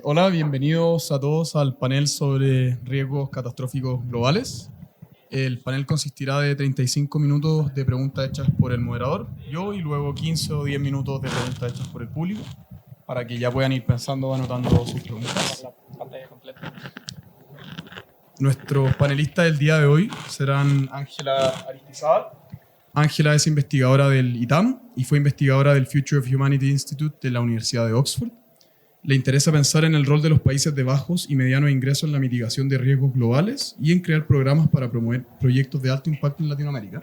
Hola, bienvenidos a todos al panel sobre riesgos catastróficos globales. El panel consistirá de 35 minutos de preguntas hechas por el moderador, yo, y luego 15 o 10 minutos de preguntas hechas por el público, para que ya puedan ir pensando o anotando sus preguntas. Nuestros panelistas del día de hoy serán Ángela Aristizábal. Ángela es investigadora del ITAM y fue investigadora del Future of Humanity Institute de la Universidad de Oxford. Le interesa pensar en el rol de los países de bajos y medianos ingresos en la mitigación de riesgos globales y en crear programas para promover proyectos de alto impacto en Latinoamérica.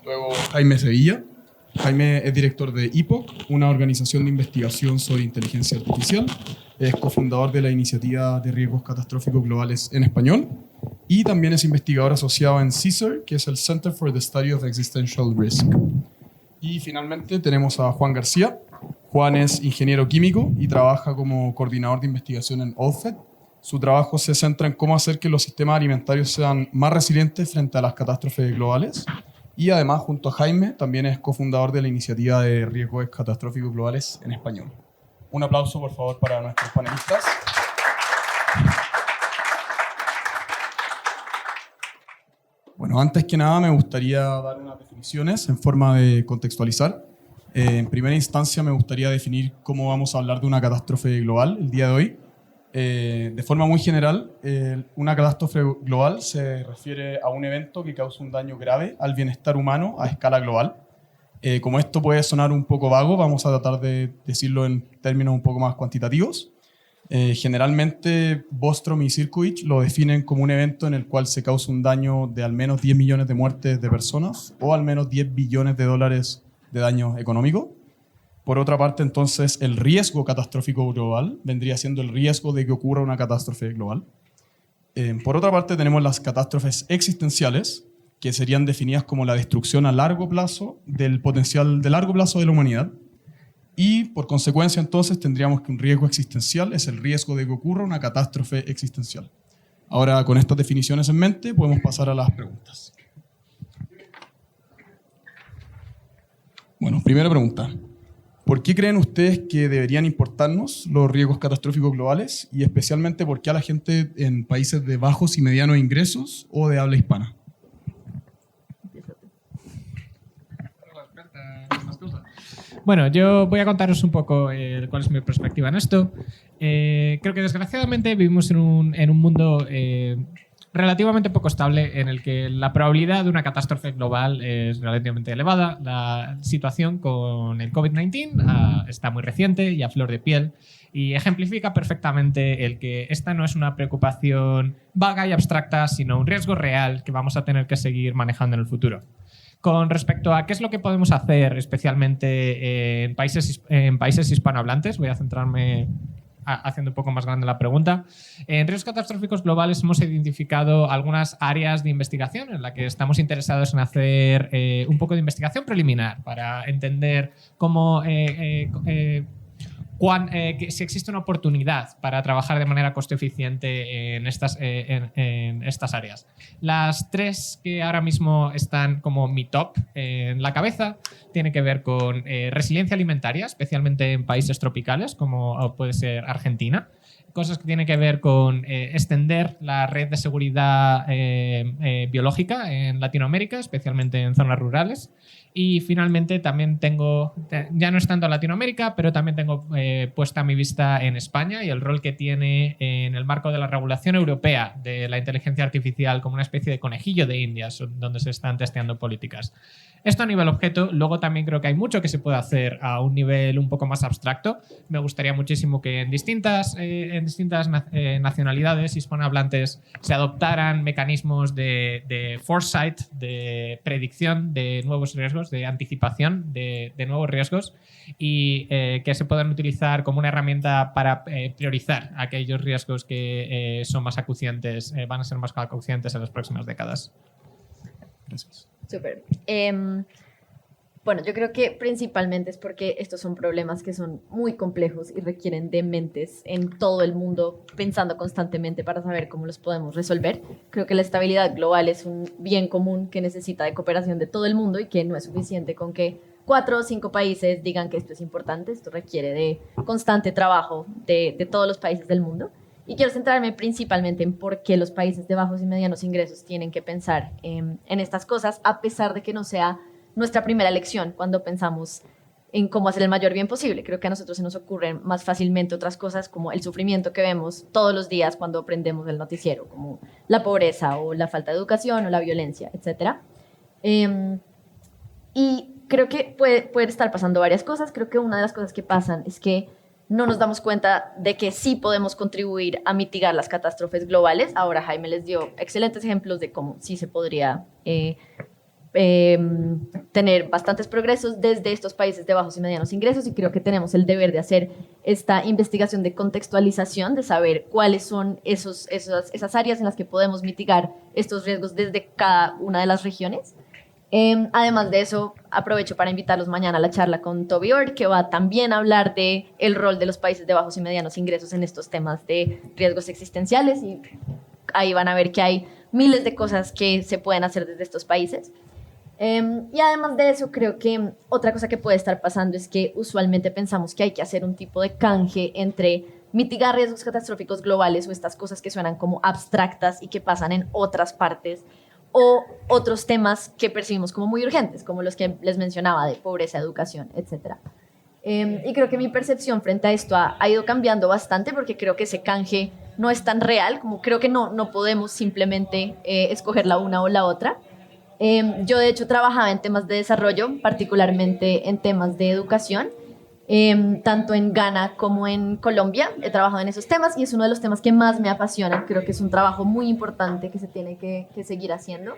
Luego, Jaime Sevilla. Jaime es director de IPOC, una organización de investigación sobre inteligencia artificial. Es cofundador de la iniciativa de riesgos catastróficos globales en español y también es investigador asociado en CSER, que es el Center for the Study of Existential Risk. Y finalmente tenemos a Juan García. Juan es ingeniero químico y trabaja como coordinador de investigación en OLFED. Su trabajo se centra en cómo hacer que los sistemas alimentarios sean más resilientes frente a las catástrofes globales. Y además, junto a Jaime, también es cofundador de la iniciativa de riesgos catastróficos globales en español. Un aplauso, por favor, para nuestros panelistas. Bueno, antes que nada me gustaría dar unas definiciones en forma de contextualizar. En primera instancia me gustaría definir cómo vamos a hablar de una catástrofe global el día de hoy. De forma muy general, una catástrofe global se refiere a un evento que causa un daño grave al bienestar humano a escala global. Como esto puede sonar un poco vago, vamos a tratar de decirlo en términos un poco más cuantitativos. Generalmente Bostrom y Circovich lo definen como un evento en el cual se causa un daño de al menos 10 millones de muertes de personas o al menos 10 billones de dólares de daño económico. Por otra parte, entonces, el riesgo catastrófico global vendría siendo el riesgo de que ocurra una catástrofe global. Por otra parte, tenemos las catástrofes existenciales, que serían definidas como la destrucción a largo plazo del potencial de largo plazo de la humanidad. Y por consecuencia, entonces, tendríamos que un riesgo existencial es el riesgo de que ocurra una catástrofe existencial. Ahora, con estas definiciones en mente, podemos pasar a las preguntas. Bueno, primera pregunta. ¿Por qué creen ustedes que deberían importarnos los riesgos catastróficos globales y especialmente por qué a la gente en países de bajos y medianos ingresos o de habla hispana? Bueno, yo voy a contaros un poco cuál es mi perspectiva en esto. Creo que desgraciadamente vivimos en un mundo relativamente poco estable en el que la probabilidad de una catástrofe global es relativamente elevada. La situación con el COVID-19 está muy reciente y a flor de piel y ejemplifica perfectamente el que esta no es una preocupación vaga y abstracta, sino un riesgo real que vamos a tener que seguir manejando en el futuro. Con respecto a qué es lo que podemos hacer, especialmente en países hispanohablantes, voy a centrarme haciendo un poco más grande la pregunta. En riesgos catastróficos globales hemos identificado algunas áreas de investigación en las que estamos interesados en hacer un poco de investigación preliminar para entender cómo si existe una oportunidad para trabajar de manera coste eficiente en estas áreas. Las tres que ahora mismo están como mi top en la cabeza tienen que ver con resiliencia alimentaria, especialmente en países tropicales como puede ser Argentina. Cosas que tienen que ver con extender la red de seguridad biológica en Latinoamérica, especialmente en zonas rurales. Y finalmente también tengo, ya no es tanto Latinoamérica, pero también tengo puesta mi vista en España y el rol que tiene en el marco de la regulación europea de la inteligencia artificial como una especie de conejillo de Indias donde se están testeando políticas. Esto a nivel objeto. Luego también creo que hay mucho que se puede hacer a un nivel un poco más abstracto. Me gustaría muchísimo que en distintas nacionalidades hispanohablantes se adoptaran mecanismos de foresight, de predicción de nuevos riesgos, de anticipación de nuevos riesgos y que se puedan utilizar como una herramienta para priorizar aquellos riesgos que son más acuciantes, van a ser más acuciantes en las próximas décadas. Gracias. Súper. Bueno, yo creo que principalmente es porque estos son problemas que son muy complejos y requieren de mentes en todo el mundo pensando constantemente para saber cómo los podemos resolver. Creo que la estabilidad global es un bien común que necesita de cooperación de todo el mundo y que no es suficiente con que 4 o 5 países digan que esto es importante. Esto requiere de constante trabajo de todos los países del mundo. Y quiero centrarme principalmente en por qué los países de bajos y medianos ingresos tienen que pensar en estas cosas, a pesar de que no sea nuestra primera elección cuando pensamos en cómo hacer el mayor bien posible. Creo que a nosotros se nos ocurren más fácilmente otras cosas como el sufrimiento que vemos todos los días cuando prendemos el noticiero, como la pobreza o la falta de educación o la violencia, etc. Y creo que puede estar pasando varias cosas. Creo que una de las cosas que pasan es que no nos damos cuenta de que sí podemos contribuir a mitigar las catástrofes globales. Ahora Jaime les dio excelentes ejemplos de cómo sí se podría tener bastantes progresos desde estos países de bajos y medianos ingresos, y creo que tenemos el deber de hacer esta investigación de contextualización, de saber cuáles son esas áreas en las que podemos mitigar estos riesgos desde cada una de las regiones. Además de eso, aprovecho para invitarlos mañana a la charla con Toby Ord, que va también a hablar de el rol de los países de bajos y medianos ingresos en estos temas de riesgos existenciales, y ahí van a ver que hay miles de cosas que se pueden hacer desde estos países. Y además de eso, creo que otra cosa que puede estar pasando es que usualmente pensamos que hay que hacer un tipo de canje entre mitigar riesgos catastróficos globales o estas cosas que suenan como abstractas y que pasan en otras partes, o otros temas que percibimos como muy urgentes, como los que les mencionaba de pobreza, educación, etc. Y creo que mi percepción frente a esto ha ido cambiando bastante, porque creo que ese canje no es tan real, como creo que no podemos simplemente escoger la una o la otra. Yo de hecho trabajaba en temas de desarrollo, particularmente en temas de educación, tanto en Ghana como en Colombia. He trabajado en esos temas y es uno de los temas que más me apasiona. Creo que es un trabajo muy importante que se tiene que seguir haciendo.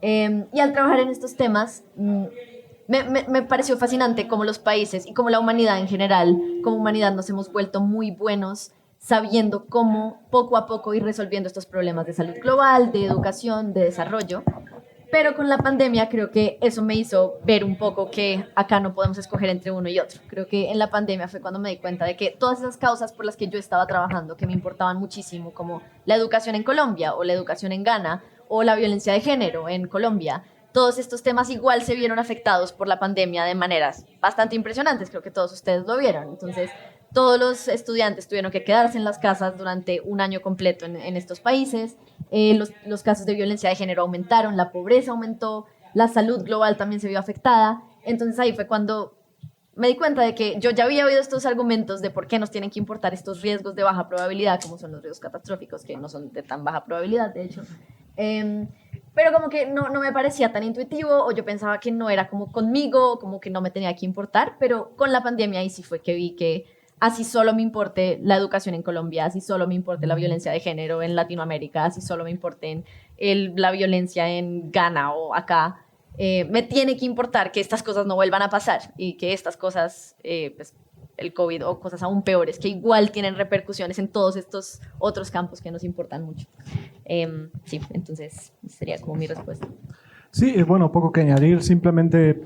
Y al trabajar en estos temas, me pareció fascinante cómo los países y cómo la humanidad en general, como humanidad nos hemos vuelto muy buenos sabiendo cómo poco a poco ir resolviendo estos problemas de salud global, de educación, de desarrollo. Pero con la pandemia creo que eso me hizo ver un poco que acá no podemos escoger entre uno y otro. Creo que en la pandemia fue cuando me di cuenta de que todas esas causas por las que yo estaba trabajando, que me importaban muchísimo, como la educación en Colombia o la educación en Ghana o la violencia de género en Colombia, todos estos temas igual se vieron afectados por la pandemia de maneras bastante impresionantes. Creo que todos ustedes lo vieron. Entonces, todos los estudiantes tuvieron que quedarse en las casas durante un año completo en estos países. Los casos de violencia de género aumentaron, la pobreza aumentó, la salud global también se vio afectada. Entonces ahí fue cuando me di cuenta de que yo ya había oído estos argumentos de por qué nos tienen que importar estos riesgos de baja probabilidad, como son los riesgos catastróficos, que no son de tan baja probabilidad, de hecho. Pero como que no me parecía tan intuitivo, o yo pensaba que no era como conmigo, como que no me tenía que importar. Pero con la pandemia ahí sí fue que vi que así solo me importe la educación en Colombia, así solo me importe la violencia de género en Latinoamérica, así solo me importe la violencia en Ghana o acá, me tiene que importar que estas cosas no vuelvan a pasar, y que estas cosas, pues, el COVID o cosas aún peores, que igual tienen repercusiones en todos estos otros campos que nos importan mucho. Sí, entonces sería como mi respuesta. Sí, bueno, poco que añadir, simplemente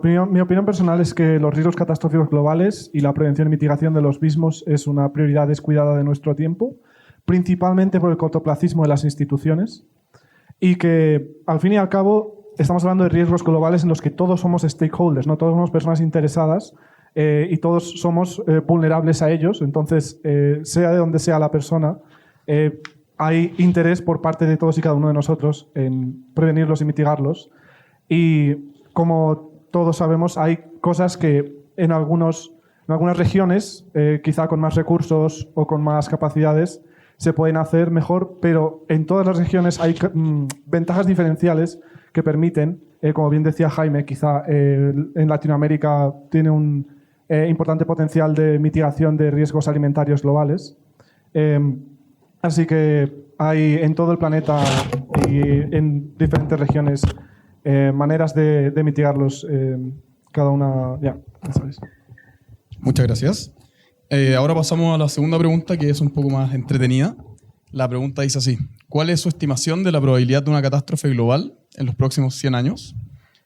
mi opinión personal es que los riesgos catastróficos globales y la prevención y mitigación de los mismos es una prioridad descuidada de nuestro tiempo, principalmente por el cortoplacismo de las instituciones, y que al fin y al cabo estamos hablando de riesgos globales en los que todos somos stakeholders, ¿no? Todos somos personas interesadas y todos somos vulnerables a ellos. Entonces, sea de donde sea la persona, hay interés por parte de todos y cada uno de nosotros en prevenirlos y mitigarlos. Y como todos sabemos, hay cosas que en algunas regiones, quizá con más recursos o con más capacidades, se pueden hacer mejor, pero en todas las regiones hay ventajas diferenciales que permiten, como bien decía Jaime, quizá en Latinoamérica tiene un importante potencial de mitigación de riesgos alimentarios globales. Así que hay en todo el planeta y en diferentes regiones maneras de mitigarlos, cada una, ya sabéis. Muchas gracias. Ahora pasamos a la segunda pregunta, que es un poco más entretenida. La pregunta dice así: ¿cuál es su estimación de la probabilidad de una catástrofe global en los próximos 100 años?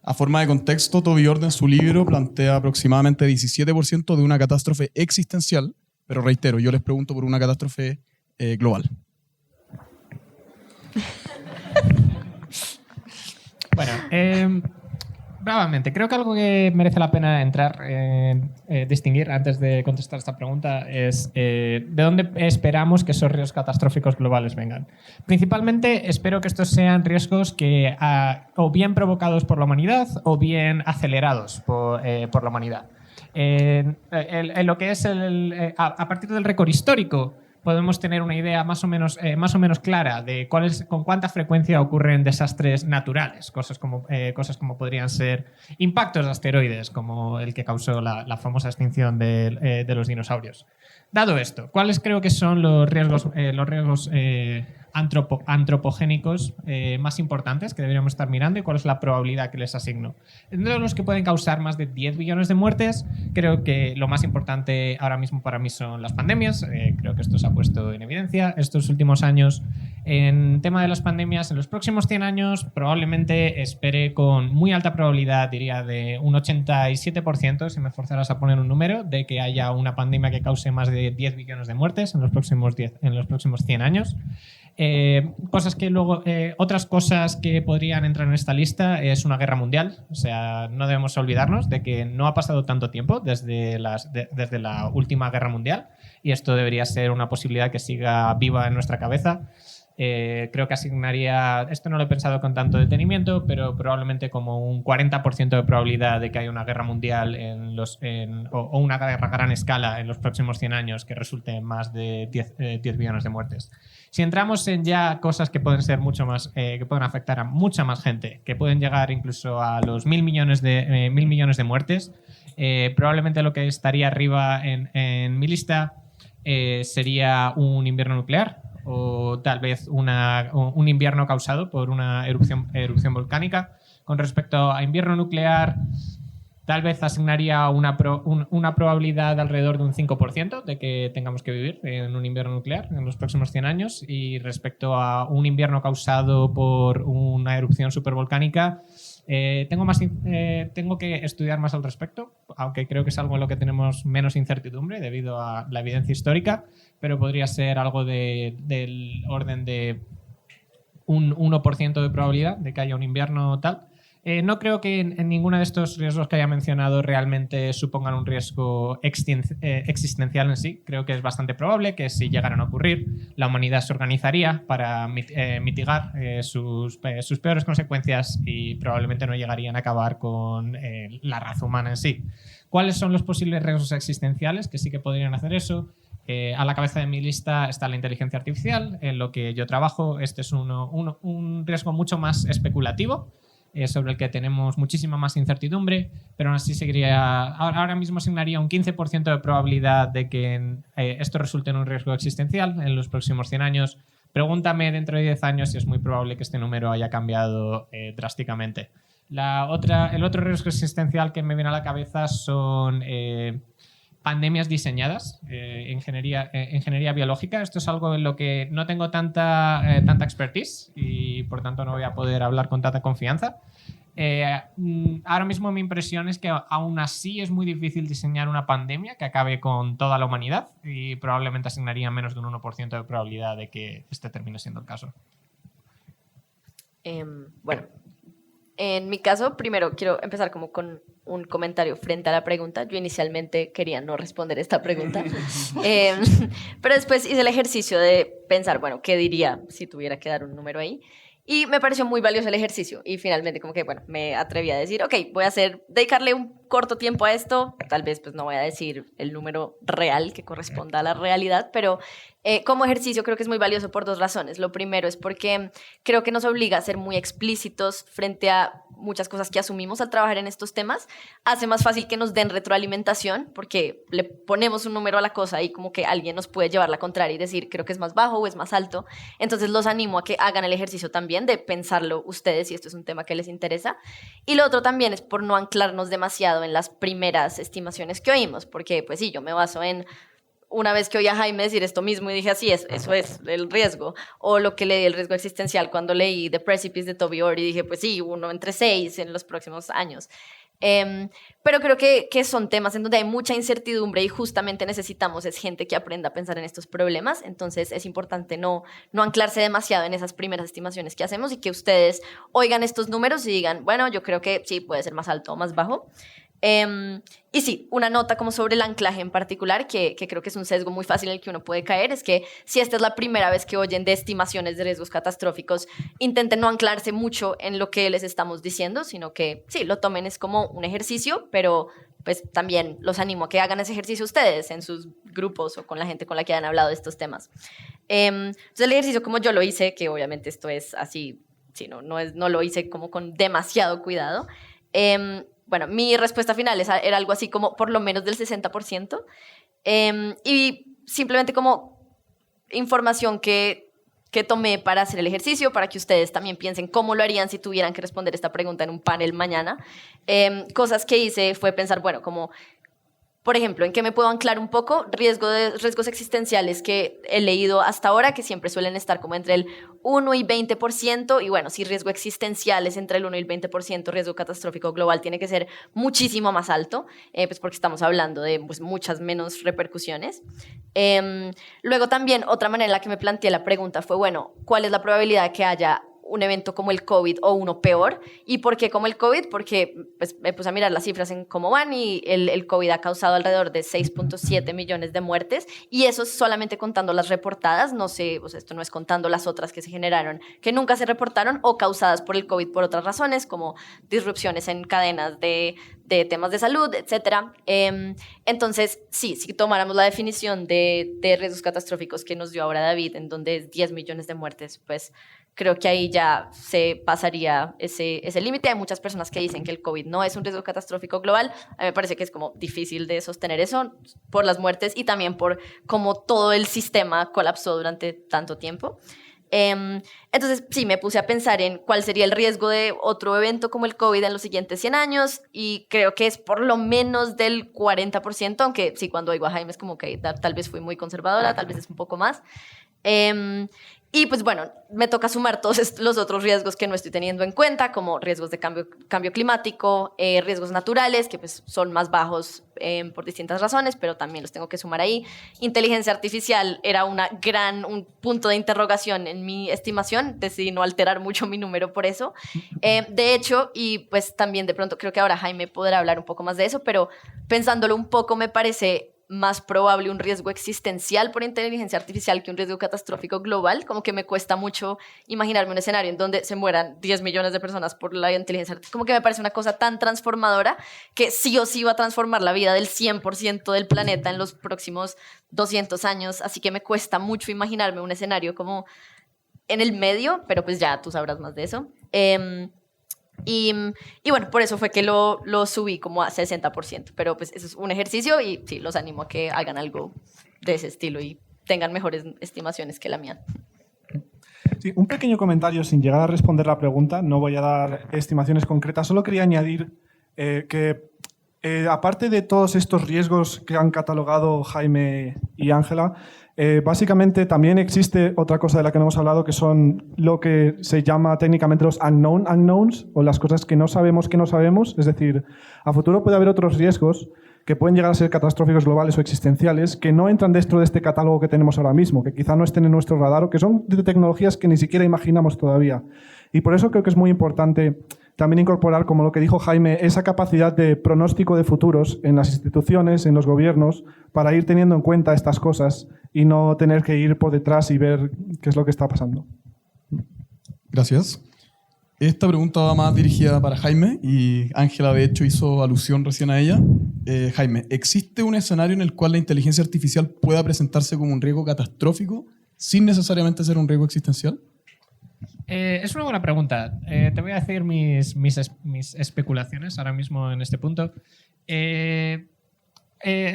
A forma de contexto, Toby Ord en su libro plantea aproximadamente 17% de una catástrofe existencial, pero reitero, yo les pregunto por una catástrofe global. Bueno, brevemente, creo que algo que merece la pena entrar distinguir antes de contestar esta pregunta es de dónde esperamos que esos riesgos catastróficos globales vengan. Principalmente espero que estos sean riesgos que o bien provocados por la humanidad o bien acelerados por la humanidad. En lo que es a partir del récord histórico, podemos tener una idea más o menos clara de con cuánta frecuencia ocurren desastres naturales, cosas como podrían ser impactos de asteroides, como el que causó la famosa extinción de los dinosaurios. Dado esto, ¿cuáles creo que son los riesgos antropogénicos más importantes que deberíamos estar mirando y cuál es la probabilidad que les asigno? De los que pueden causar más de 10 billones de muertes, creo que lo más importante ahora mismo para mí son las pandemias. Creo que esto se ha puesto en evidencia estos últimos años. En tema de las pandemias, en los próximos 100 años probablemente espere con muy alta probabilidad, diría de un 87%, si me forzaras a poner un número, de que haya una pandemia que cause más de 10 billones de muertes en los próximos 100 años. Otras cosas que podrían entrar en esta lista es una guerra mundial. O sea, no debemos olvidarnos de que no ha pasado tanto tiempo desde la última guerra mundial y esto debería ser una posibilidad que siga viva en nuestra cabeza. Creo que asignaría, esto no lo he pensado con tanto detenimiento, pero probablemente como un 40% de probabilidad de que haya una guerra mundial o una guerra a gran escala en los próximos 100 años que resulte en más de 10 billones de muertes. Si entramos en ya cosas que pueden ser mucho más, que pueden afectar a mucha más gente, que pueden llegar incluso a los 1.000 millones de muertes, probablemente lo que estaría arriba en mi lista sería un invierno nuclear o tal vez un invierno causado por una erupción volcánica. Con respecto a invierno nuclear, tal vez asignaría una probabilidad de alrededor de un 5% de que tengamos que vivir en un invierno nuclear en los próximos 100 años. Y respecto a un invierno causado por una erupción supervolcánica, tengo que estudiar más al respecto, aunque creo que es algo en lo que tenemos menos incertidumbre debido a la evidencia histórica, pero podría ser algo del orden de un 1% de probabilidad de que haya un invierno tal. No creo que en ninguno de estos riesgos que haya mencionado realmente supongan un riesgo existencial en sí. Creo que es bastante probable que si llegaran a ocurrir, la humanidad se organizaría para mitigar sus peores consecuencias y probablemente no llegarían a acabar con la raza humana en sí. ¿Cuáles son los posibles riesgos existenciales que sí que podrían hacer eso? A la cabeza de mi lista está la inteligencia artificial, en lo que yo trabajo. Este es un riesgo mucho más especulativo, sobre el que tenemos muchísima más incertidumbre, pero aún así ahora mismo asignaría un 15% de probabilidad de que esto resulte en un riesgo existencial en los próximos 100 años. Pregúntame dentro de 10 años si es muy probable que este número haya cambiado drásticamente. El otro riesgo existencial que me viene a la cabeza son pandemias diseñadas, ingeniería biológica. Esto es algo en lo que no tengo tanta expertise y por tanto no voy a poder hablar con tanta confianza. Ahora mismo mi impresión es que aún así es muy difícil diseñar una pandemia que acabe con toda la humanidad y probablemente asignaría menos de un 1% de probabilidad de que este termine siendo el caso. Bueno, en mi caso, primero quiero empezar como con un comentario frente a la pregunta. Yo inicialmente quería no responder esta pregunta, pero después hice el ejercicio de pensar, bueno, ¿qué diría si tuviera que dar un número ahí? Y me pareció muy valioso el ejercicio y finalmente como que, bueno, me atreví a decir, ok, voy a dedicarle un corto tiempo a esto, tal vez pues no voy a decir el número real que corresponda a la realidad, pero como ejercicio creo que es muy valioso por dos razones. Lo primero es porque creo que nos obliga a ser muy explícitos frente a muchas cosas que asumimos al trabajar en estos temas. Hace más fácil que nos den retroalimentación porque le ponemos un número a la cosa y como que alguien nos puede llevar la contraria y decir creo que es más bajo o es más alto. Entonces los animo a que hagan el ejercicio también de pensarlo ustedes si esto es un tema que les interesa. Y lo otro también es por no anclarnos demasiado en las primeras estimaciones que oímos, porque pues sí, yo me baso en una vez que oí a Jaime decir esto mismo y dije así, eso es el riesgo. O lo que leí, el riesgo existencial, cuando leí The Precipice de Toby Orr y dije, pues sí, 1 entre 6 en los próximos años. Pero creo que son temas en donde hay mucha incertidumbre y justamente necesitamos es gente que aprenda a pensar en estos problemas. Entonces es importante no anclarse demasiado en esas primeras estimaciones que hacemos y que ustedes oigan estos números y digan, bueno, yo creo que sí, puede ser más alto o más bajo. Y sí, una nota como sobre el anclaje en particular, que creo que es un sesgo muy fácil en el que uno puede caer, es que si esta es la primera vez que oyen de estimaciones de riesgos catastróficos, intenten no anclarse mucho en lo que les estamos diciendo, sino que sí, lo tomen es como un ejercicio, pero pues también los animo a que hagan ese ejercicio ustedes en sus grupos o con la gente con la que han hablado de estos temas. Entonces el ejercicio como yo lo hice, que obviamente esto es así, sí, no lo hice como con demasiado cuidado. Bueno, mi respuesta final era algo así como por lo menos del 60%. Y simplemente como información que tomé para hacer el ejercicio, para que ustedes también piensen cómo lo harían si tuvieran que responder esta pregunta en un panel mañana. Cosas que hice fue pensar, bueno, como por ejemplo, ¿en qué me puedo anclar un poco? Riesgos existenciales que he leído hasta ahora, que siempre suelen estar como entre el 1 y 20%, y bueno, si riesgo existencial es entre el 1 y el 20%, riesgo catastrófico global tiene que ser muchísimo más alto, pues porque estamos hablando de pues, muchas menos repercusiones. Luego también, otra manera en la que me planteé la pregunta fue, bueno, ¿cuál es la probabilidad de que haya un evento como el COVID o uno peor? ¿Y por qué como el COVID? Porque pues, me puse a mirar las cifras en cómo van y el COVID ha causado alrededor de 6.7 millones de muertes y eso es solamente contando las reportadas, no sé, o sea, esto no es contando las otras que se generaron, que nunca se reportaron o causadas por el COVID por otras razones, como disrupciones en cadenas de temas de salud, etc. Entonces, sí, si tomáramos la definición de riesgos catastróficos que nos dio ahora David, en donde es 10 millones de muertes, pues creo que ahí ya se pasaría ese límite. Hay muchas personas que dicen que el COVID no es un riesgo catastrófico global. A mí me parece que es como difícil de sostener eso por las muertes y también por cómo todo el sistema colapsó durante tanto tiempo. Entonces, sí, me puse a pensar en cuál sería el riesgo de otro evento como el COVID en los siguientes 100 años y creo que es por lo menos del 40%, aunque sí, cuando oigo a Jaime es como que tal vez fui muy conservadora, tal vez es un poco más. Y pues bueno, me toca sumar todos los otros riesgos que no estoy teniendo en cuenta, como riesgos de cambio climático, riesgos naturales, que pues son más bajos por distintas razones, pero también los tengo que sumar ahí. Inteligencia artificial era un punto de interrogación en mi estimación, decidí no alterar mucho mi número por eso. De hecho, y pues también de pronto creo que ahora Jaime podrá hablar un poco más de eso, pero pensándolo un poco me parece más probable un riesgo existencial por inteligencia artificial que un riesgo catastrófico global, como que me cuesta mucho imaginarme un escenario en donde se mueran 10 millones de personas por la inteligencia artificial, como que me parece una cosa tan transformadora que sí o sí va a transformar la vida del 100% del planeta en los próximos 200 años, así que me cuesta mucho imaginarme un escenario como en el medio, pero pues ya tú sabrás más de eso. Y bueno, por eso fue que lo subí como a 60%, pero pues eso es un ejercicio y sí, los animo a que hagan algo de ese estilo y tengan mejores estimaciones que la mía. Sí, un pequeño comentario sin llegar a responder la pregunta, no voy a dar estimaciones concretas, solo quería añadir que aparte de todos estos riesgos que han catalogado Jaime y Ángela, básicamente también existe otra cosa de la que no hemos hablado, que son lo que se llama técnicamente los unknown unknowns, o las cosas que no sabemos. Es decir, a futuro puede haber otros riesgos que pueden llegar a ser catastróficos globales o existenciales, que no entran dentro de este catálogo que tenemos ahora mismo, que quizá no estén en nuestro radar o que son de tecnologías que ni siquiera imaginamos todavía. Y por eso creo que es muy importante también incorporar, como lo que dijo Jaime, esa capacidad de pronóstico de futuros en las instituciones, en los gobiernos, para ir teniendo en cuenta estas cosas y no tener que ir por detrás y ver qué es lo que está pasando. Gracias. Esta pregunta va más dirigida para Jaime y Ángela, de hecho, hizo alusión recién a ella. Jaime, ¿existe un escenario en el cual la inteligencia artificial pueda presentarse como un riesgo catastrófico sin necesariamente ser un riesgo existencial? Es una buena pregunta. Te voy a decir mis especulaciones ahora mismo en este punto.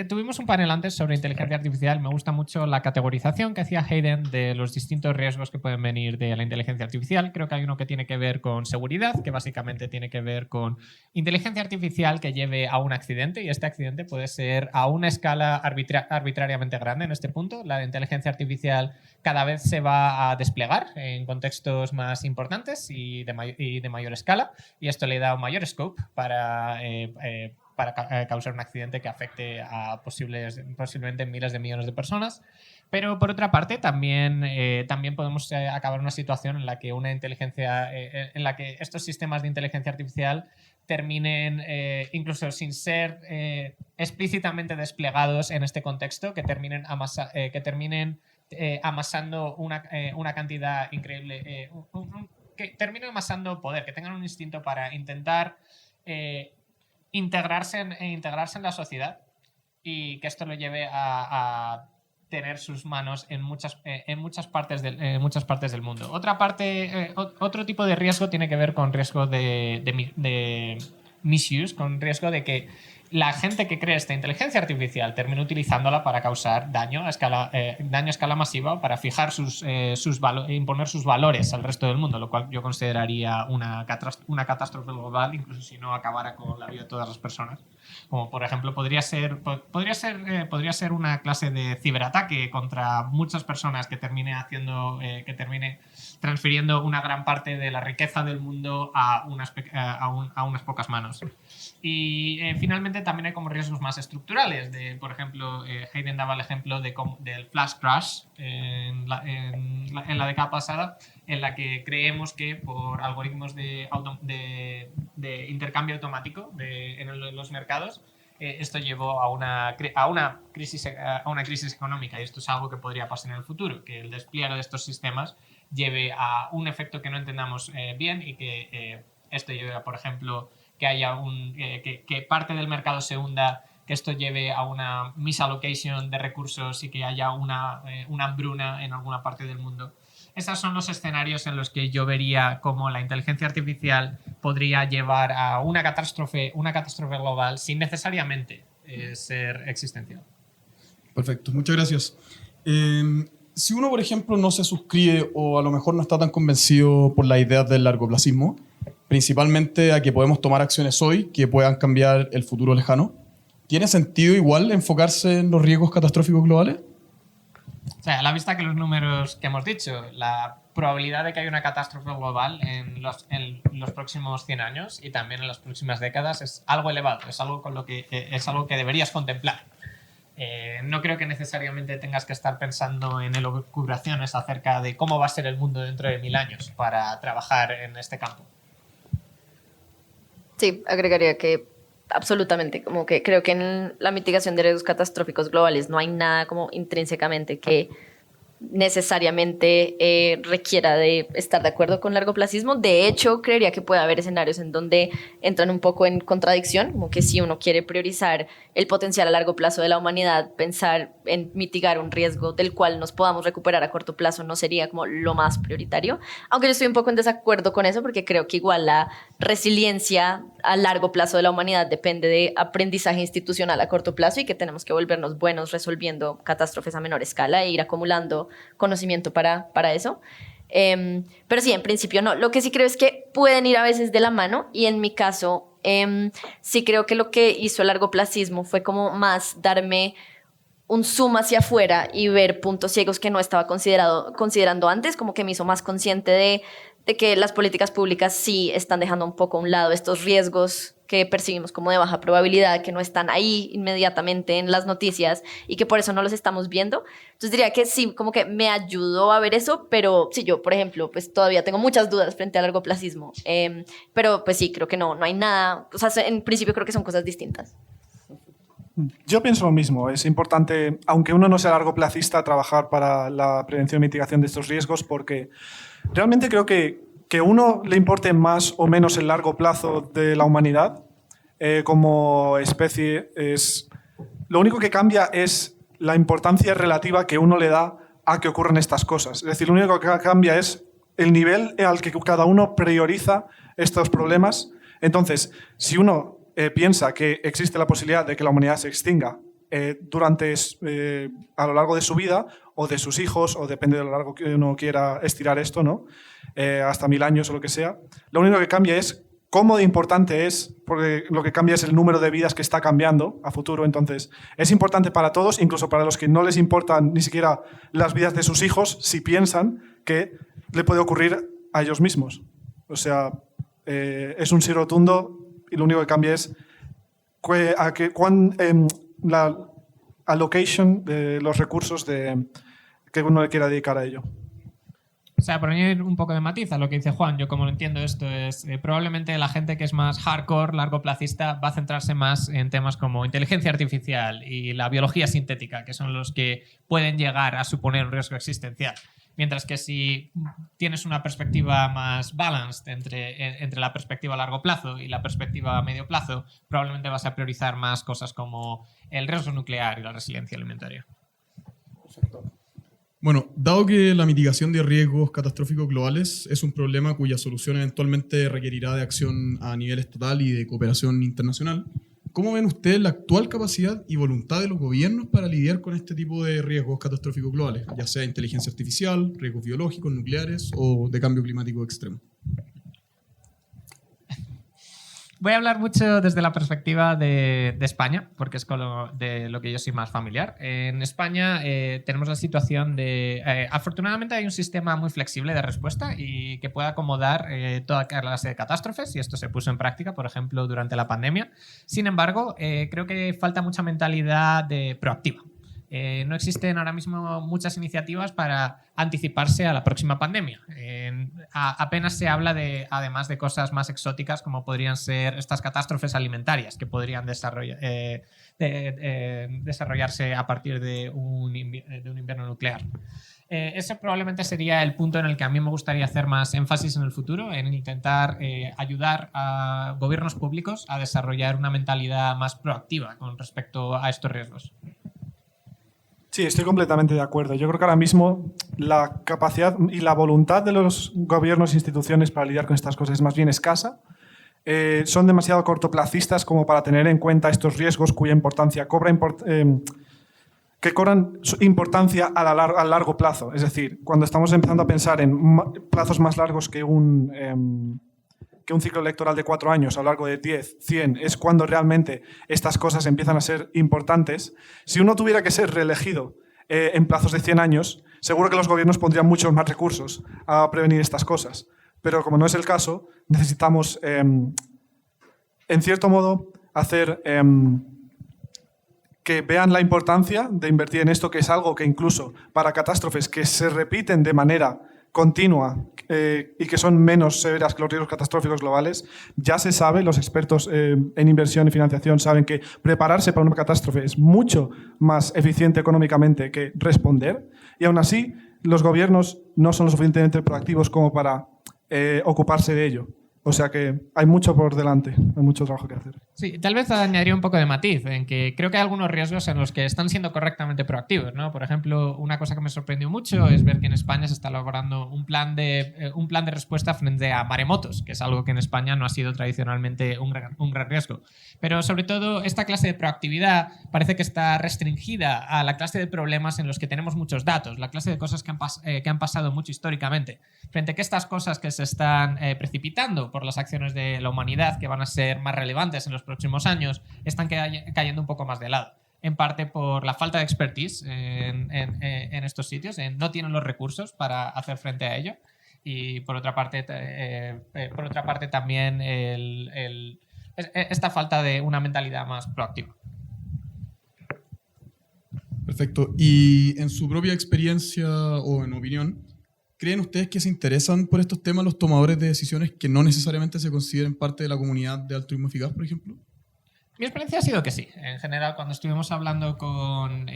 Tuvimos un panel antes sobre inteligencia artificial. Me gusta mucho la categorización que hacía Hayden de los distintos riesgos que pueden venir de la inteligencia artificial. Creo que hay uno que tiene que ver con seguridad, que básicamente tiene que ver con inteligencia artificial que lleve a un accidente, y este accidente puede ser a una escala arbitrariamente grande en este punto. La inteligencia artificial cada vez se va a desplegar en contextos más importantes y de mayor escala, y esto le da un mayor scope para causar un accidente que afecte a posiblemente miles de millones de personas. Pero por otra parte, también podemos acabar en una situación en la que en la que estos sistemas de inteligencia artificial terminen, incluso sin ser explícitamente desplegados en este contexto, que terminen amasando una cantidad increíble, que terminen amasando poder, que tengan un instinto para intentar integrarse en la sociedad, y que esto lo lleve a tener sus manos en muchas partes del mundo. Otro tipo de riesgo tiene que ver con riesgo de misuse, con riesgo de que la gente que cree esta inteligencia artificial termine utilizándola para causar daño a escala masiva, para fijar imponer sus valores al resto del mundo, lo cual yo consideraría una catástrofe global, incluso si no acabara con la vida de todas las personas. Como por ejemplo podría ser una clase de ciberataque contra muchas personas que termine transfiriendo una gran parte de la riqueza del mundo a unas pocas manos. Y finalmente también hay como riesgos más estructurales. Por ejemplo, Hayden daba el ejemplo del flash crash en la década pasada, en la que creemos que por algoritmos de intercambio automático en los mercados, esto llevó a una crisis económica, y esto es algo que podría pasar en el futuro, que el despliegue de estos sistemas lleve a un efecto que no entendamos bien, y que esto lleve a, por ejemplo, que haya que parte del mercado se hunda, que esto lleve a una misallocation de recursos y que haya una hambruna en alguna parte del mundo. Esos son los escenarios en los que yo vería cómo la inteligencia artificial podría llevar a una catástrofe global sin necesariamente ser existencial. Perfecto, muchas gracias. Si uno, por ejemplo, no se suscribe o a lo mejor no está tan convencido por las ideas del largoplacismo, principalmente a que podemos tomar acciones hoy que puedan cambiar el futuro lejano, ¿tiene sentido igual enfocarse en los riesgos catastróficos globales? O sea, a la vista que los números que hemos dicho, la probabilidad de que haya una catástrofe global en los próximos 100 años y también en las próximas décadas es algo elevado, es algo que deberías contemplar. No creo que necesariamente tengas que estar pensando en elucubraciones acerca de cómo va a ser el mundo dentro de 1000 años para trabajar en este campo. Sí, agregaría que absolutamente, como que creo que en la mitigación de riesgos catastróficos globales no hay nada como intrínsecamente que necesariamente requiera de estar de acuerdo con largoplacismo. De hecho, creería que puede haber escenarios en donde entran un poco en contradicción, como que si uno quiere priorizar el potencial a largo plazo de la humanidad, pensar en mitigar un riesgo del cual nos podamos recuperar a corto plazo no sería como lo más prioritario. Aunque yo estoy un poco en desacuerdo con eso, porque creo que igual la resiliencia a largo plazo de la humanidad depende de aprendizaje institucional a corto plazo, y que tenemos que volvernos buenos resolviendo catástrofes a menor escala e ir acumulando conocimiento para eso. Pero sí, en principio no. Lo que sí creo es que pueden ir a veces de la mano, y en mi caso sí creo que lo que hizo el largoplacismo fue como más darme un zoom hacia afuera y ver puntos ciegos que no estaba considerando antes, como que me hizo más consciente de que las políticas públicas sí están dejando un poco a un lado estos riesgos que percibimos como de baja probabilidad, que no están ahí inmediatamente en las noticias y que por eso no los estamos viendo. Entonces diría que sí, como que me ayudó a ver eso, pero sí, yo, por ejemplo, pues todavía tengo muchas dudas frente al largoplacismo, pero pues sí, creo que no hay nada, o sea, en principio creo que son cosas distintas. Yo pienso lo mismo. Es importante, aunque uno no sea largoplacista, trabajar para la prevención y mitigación de estos riesgos, porque realmente creo que uno le importe más o menos el largo plazo de la humanidad como especie, lo único que cambia es la importancia relativa que uno le da a que ocurran estas cosas. Es decir, lo único que cambia es el nivel al que cada uno prioriza estos problemas. Entonces, si uno piensa que existe la posibilidad de que la humanidad se extinga a lo largo de su vida, o de sus hijos, o depende de lo largo que uno quiera estirar esto, ¿no? Hasta 1000 años o lo que sea. Lo único que cambia es cómo de importante es, porque lo que cambia es el número de vidas que está cambiando a futuro. Entonces, es importante para todos, incluso para los que no les importan ni siquiera las vidas de sus hijos, si piensan que le puede ocurrir a ellos mismos. O sea, es un sí rotundo y lo único que cambia es la allocation de los recursos que uno le quiera dedicar a ello. O sea, por añadir un poco de matiz a lo que dice Juan, yo como lo entiendo esto es probablemente la gente que es más hardcore, largoplacista, va a centrarse más en temas como inteligencia artificial y la biología sintética, que son los que pueden llegar a suponer un riesgo existencial. Mientras que si tienes una perspectiva más balanced entre la perspectiva a largo plazo y la perspectiva a medio plazo, probablemente vas a priorizar más cosas como el riesgo nuclear y la resiliencia alimentaria. Perfecto. Bueno, dado que la mitigación de riesgos catastróficos globales es un problema cuya solución eventualmente requerirá de acción a nivel estatal y de cooperación internacional, ¿cómo ven ustedes la actual capacidad y voluntad de los gobiernos para lidiar con este tipo de riesgos catastróficos globales, ya sea inteligencia artificial, riesgos biológicos, nucleares o de cambio climático extremo? Voy a hablar mucho desde la perspectiva de España, porque es de lo que yo soy más familiar. En España tenemos la situación de... afortunadamente hay un sistema muy flexible de respuesta y que puede acomodar toda clase de catástrofes, y esto se puso en práctica, por ejemplo, durante la pandemia. Sin embargo, creo que falta mucha mentalidad proactiva. No existen ahora mismo muchas iniciativas para anticiparse a la próxima pandemia. Apenas se habla además de cosas más exóticas como podrían ser estas catástrofes alimentarias que podrían desarrollarse a partir de un invierno nuclear. Ese probablemente sería el punto en el que a mí me gustaría hacer más énfasis en el futuro, en intentar ayudar a gobiernos públicos a desarrollar una mentalidad más proactiva con respecto a estos riesgos. Sí, estoy completamente de acuerdo. Yo creo que ahora mismo la capacidad y la voluntad de los gobiernos e instituciones para lidiar con estas cosas es más bien escasa. Son demasiado cortoplacistas como para tener en cuenta estos riesgos cuya importancia cobran importancia a largo plazo. Es decir, cuando estamos empezando a pensar en plazos más largos que un ciclo electoral de 4 años a lo largo de 10, 100, es cuando realmente estas cosas empiezan a ser importantes. Si uno tuviera que ser reelegido en plazos de 100 años, seguro que los gobiernos pondrían muchos más recursos a prevenir estas cosas. Pero como no es el caso, necesitamos, en cierto modo, hacer que vean la importancia de invertir en esto, que es algo que incluso para catástrofes que se repiten de manera continua y que son menos severas que los riesgos catastróficos globales, ya se sabe, los expertos en inversión y financiación saben que prepararse para una catástrofe es mucho más eficiente económicamente que responder, y aún así los gobiernos no son lo suficientemente proactivos como para ocuparse de ello. O sea que hay mucho por delante, hay mucho trabajo que hacer. Sí, tal vez añadiría un poco de matiz en que creo que hay algunos riesgos en los que están siendo correctamente proactivos, ¿no? Por ejemplo, una cosa que me sorprendió mucho es ver que en España se está elaborando un plan de respuesta frente a maremotos, que es algo que en España no ha sido tradicionalmente un gran riesgo. Pero sobre todo esta clase de proactividad parece que está restringida a la clase de problemas en los que tenemos muchos datos, la clase de cosas que han pasado mucho históricamente, frente a que estas cosas que se están precipitando por las acciones de la humanidad que van a ser más relevantes en los próximos años están cayendo un poco más de lado. En parte por la falta de expertise en estos sitios, no tienen los recursos para hacer frente a ello, y por otra parte también esta falta de una mentalidad más proactiva. Perfecto. Y en su propia experiencia o en opinión, ¿creen ustedes que se interesan por estos temas los tomadores de decisiones que no necesariamente se consideren parte de la comunidad de altruismo eficaz, por ejemplo? Mi experiencia ha sido que sí. En general, cuando estuvimos hablando cuando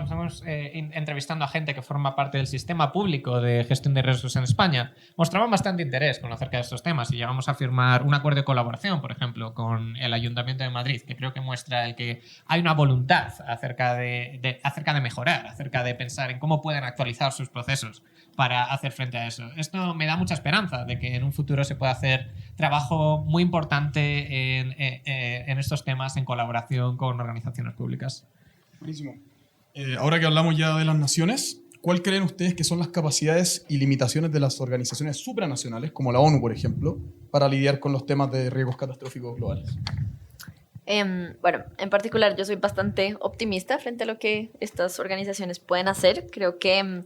estamos entrevistando a gente que forma parte del sistema público de gestión de riesgos en España, mostraban bastante interés acerca de estos temas, y llegamos a firmar un acuerdo de colaboración, por ejemplo, con el Ayuntamiento de Madrid, que creo que muestra el que hay una voluntad acerca de mejorar, acerca de pensar en cómo pueden actualizar sus procesos para hacer frente a eso. Esto me da mucha esperanza de que en un futuro se pueda hacer trabajo muy importante en estos temas en colaboración con organizaciones públicas. Buenísimo. Ahora que hablamos ya de las naciones, ¿cuál creen ustedes que son las capacidades y limitaciones de las organizaciones supranacionales, como la ONU, por ejemplo, para lidiar con los temas de riesgos catastróficos globales? Bueno, en particular yo soy bastante optimista frente a lo que estas organizaciones pueden hacer. Creo que